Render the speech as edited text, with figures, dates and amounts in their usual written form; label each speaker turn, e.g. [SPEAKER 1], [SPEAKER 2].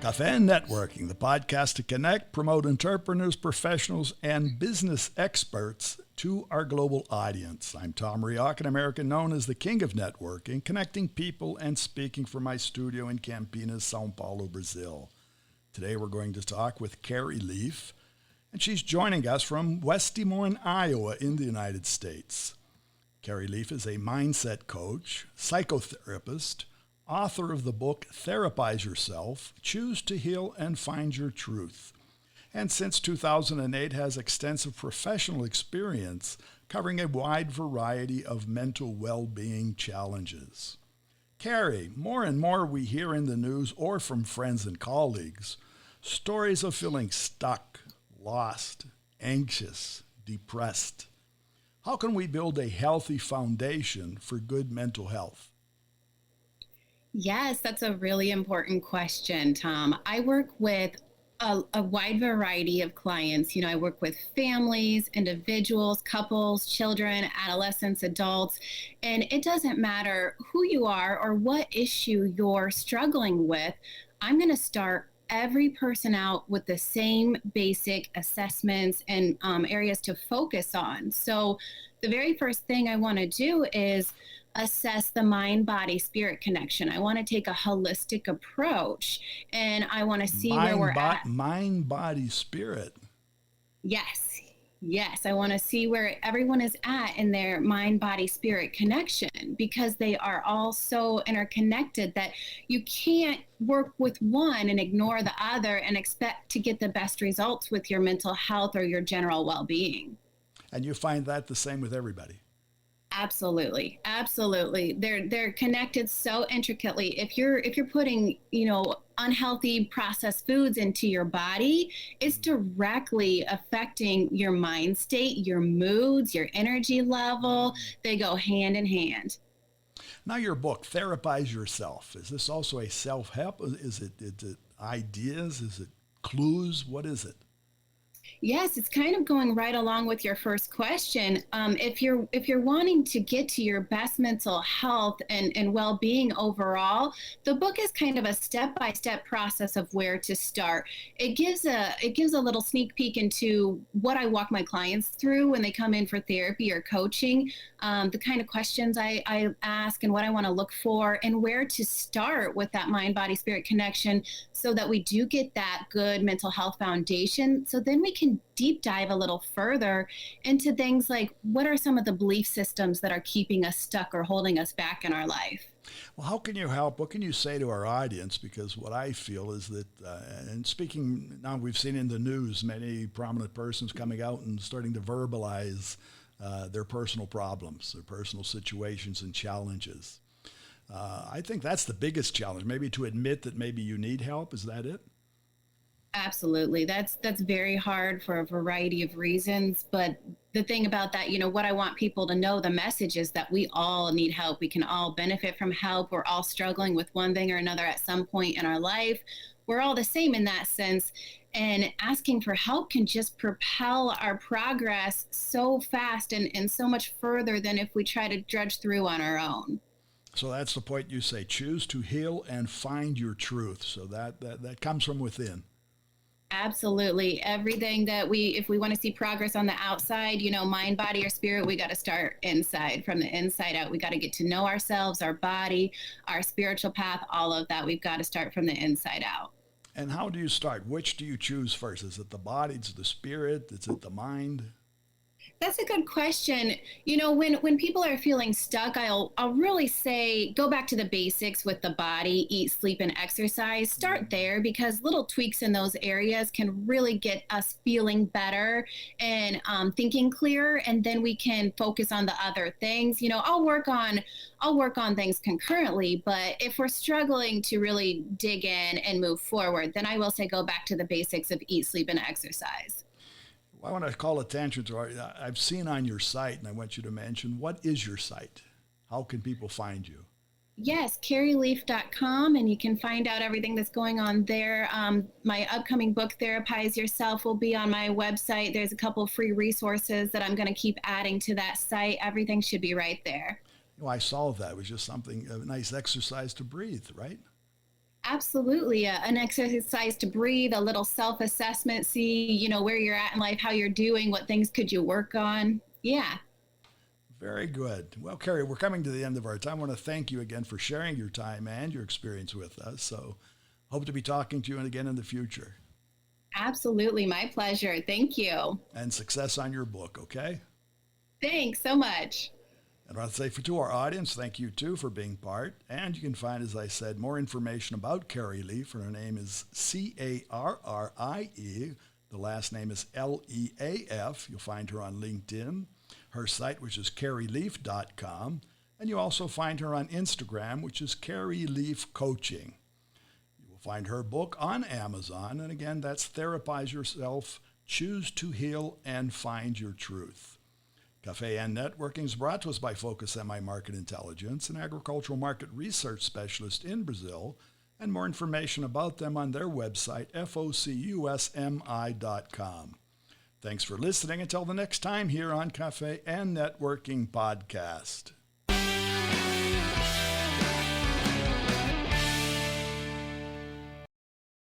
[SPEAKER 1] Café and Networking, the podcast to connect, promote entrepreneurs, professionals, and business experts to our global audience. I'm Tom Reaoch, an American known as the King of Networking, connecting people and speaking from my studio in Campinas, São Paulo, Brazil. Today we're going to talk with Carrie Leaf, and she's joining us from West De Moines, Iowa in the United States. Carrie Leaf is a mindset coach, psychotherapist, author of the book Therapize Yourself, Choose to Heal and Find Your Truth, and since 2008 has extensive professional experience covering a wide variety of mental well-being challenges. Carrie, more and more we hear in the news or from friends and colleagues stories of feeling stuck, lost, anxious, depressed. How can we build a healthy foundation for good mental health?
[SPEAKER 2] Yes, that's a really important question, Tom. I work with a wide variety of clients. I work with families, individuals, couples, children, adolescents, adults, and it doesn't matter who you are or what issue you're struggling with. I'm going to start every person out with the same basic assessments and areas to focus on. So the very first thing I want to do is assess the mind-body-spirit connection. I want to take a holistic approach, and I want to see where we're at.
[SPEAKER 1] Mind, body, spirit.
[SPEAKER 2] Yes. I want to see where everyone is at in their mind-body-spirit connection, because they are all so interconnected that you can't work with one and ignore the other and expect to get the best results with your mental health or your general well-being.
[SPEAKER 1] And you find that the same with everybody?
[SPEAKER 2] Absolutely. They're connected so intricately. If you're putting, unhealthy processed foods into your body, it's directly affecting your mind state, your moods, your energy level. They go hand in hand.
[SPEAKER 1] Now your book, Therapize Yourself, is this also a self-help? Is it ideas? Is it clues? What is it?
[SPEAKER 2] Yes, it's kind of going right along with your first question. If you're wanting to get to your best mental health and well-being overall, the book is kind of a step-by-step process of where to start. It gives a little sneak peek into what I walk my clients through when they come in for therapy or coaching, the kind of questions I ask and what I want to look for and where to start with that mind-body-spirit connection so that we do get that good mental health foundation. So then we can deep dive a little further into things like what are some of the belief systems that are keeping us stuck or holding us back in our life.
[SPEAKER 1] Well, how can you help? What can you say to our audience? Because what I feel is that, and speaking now, we've seen in the news many prominent persons coming out and starting to verbalize their personal problems, their personal situations and challenges. I think that's the biggest challenge, maybe to admit that maybe you need help. Is that it?
[SPEAKER 2] Absolutely. That's very hard for a variety of reasons. But the thing about that, what I want people to know, the message is that we all need help. We can all benefit from help. We're all struggling with one thing or another at some point in our life. We're all the same in that sense. And asking for help can just propel our progress so fast and so much further than if we try to drudge through on our own.
[SPEAKER 1] So that's the point you say, choose to heal and find your truth. So that comes from within.
[SPEAKER 2] Absolutely. Everything that if we want to see progress on the outside, mind, body, or spirit, we got to start inside, from the inside out. We got to get to know ourselves, our body, our spiritual path, all of that. We've got to start from the inside out.
[SPEAKER 1] And how do you start? Which do you choose first? Is it the body? Is it the spirit? Is it the mind?
[SPEAKER 2] That's a good question. When people are feeling stuck, I'll really say go back to the basics with the body, eat, sleep, and exercise. Start there, because little tweaks in those areas can really get us feeling better and thinking clearer, and then we can focus on the other things. I'll work on things concurrently, but if we're struggling to really dig in and move forward, then I will say go back to the basics of eat, sleep, and exercise.
[SPEAKER 1] I want to call attention to I've seen on your site, and I want you to mention, what is your site? How can people find you?
[SPEAKER 2] Yes, carrieleaf.com, and you can find out everything that's going on there. My upcoming book, Therapize Yourself, will be on my website. There's a couple of free resources that I'm going to keep adding to that site. Everything should be right there.
[SPEAKER 1] I saw that. It was just a nice exercise to breathe, right?
[SPEAKER 2] Absolutely. An exercise to breathe, a little self-assessment, see, where you're at in life, how you're doing, what things could you work on. Yeah.
[SPEAKER 1] Very good. Well, Carrie, we're coming to the end of our time. I want to thank you again for sharing your time and your experience with us. So hope to be talking to you again in the future.
[SPEAKER 2] Absolutely. My pleasure. Thank you.
[SPEAKER 1] And success on your book, okay?
[SPEAKER 2] Thanks so much.
[SPEAKER 1] And I want to say to our audience, thank you too for being part. And you can find, as I said, more information about Carrie Leaf. Her name is Carrie. The last name is Leaf. You'll find her on LinkedIn. Her site, which is carrieleaf.com. And you also find her on Instagram, which is Carrie Leaf Coaching. You will find her book on Amazon. And again, that's Therapize Yourself, Choose to Heal and Find Your Truth. Café and Networking is brought to us by Focus MI Market Intelligence, an agricultural market research specialist in Brazil, and more information about them on their website, focusmi.com. Thanks for listening. Until the next time here on Café and Networking Podcast.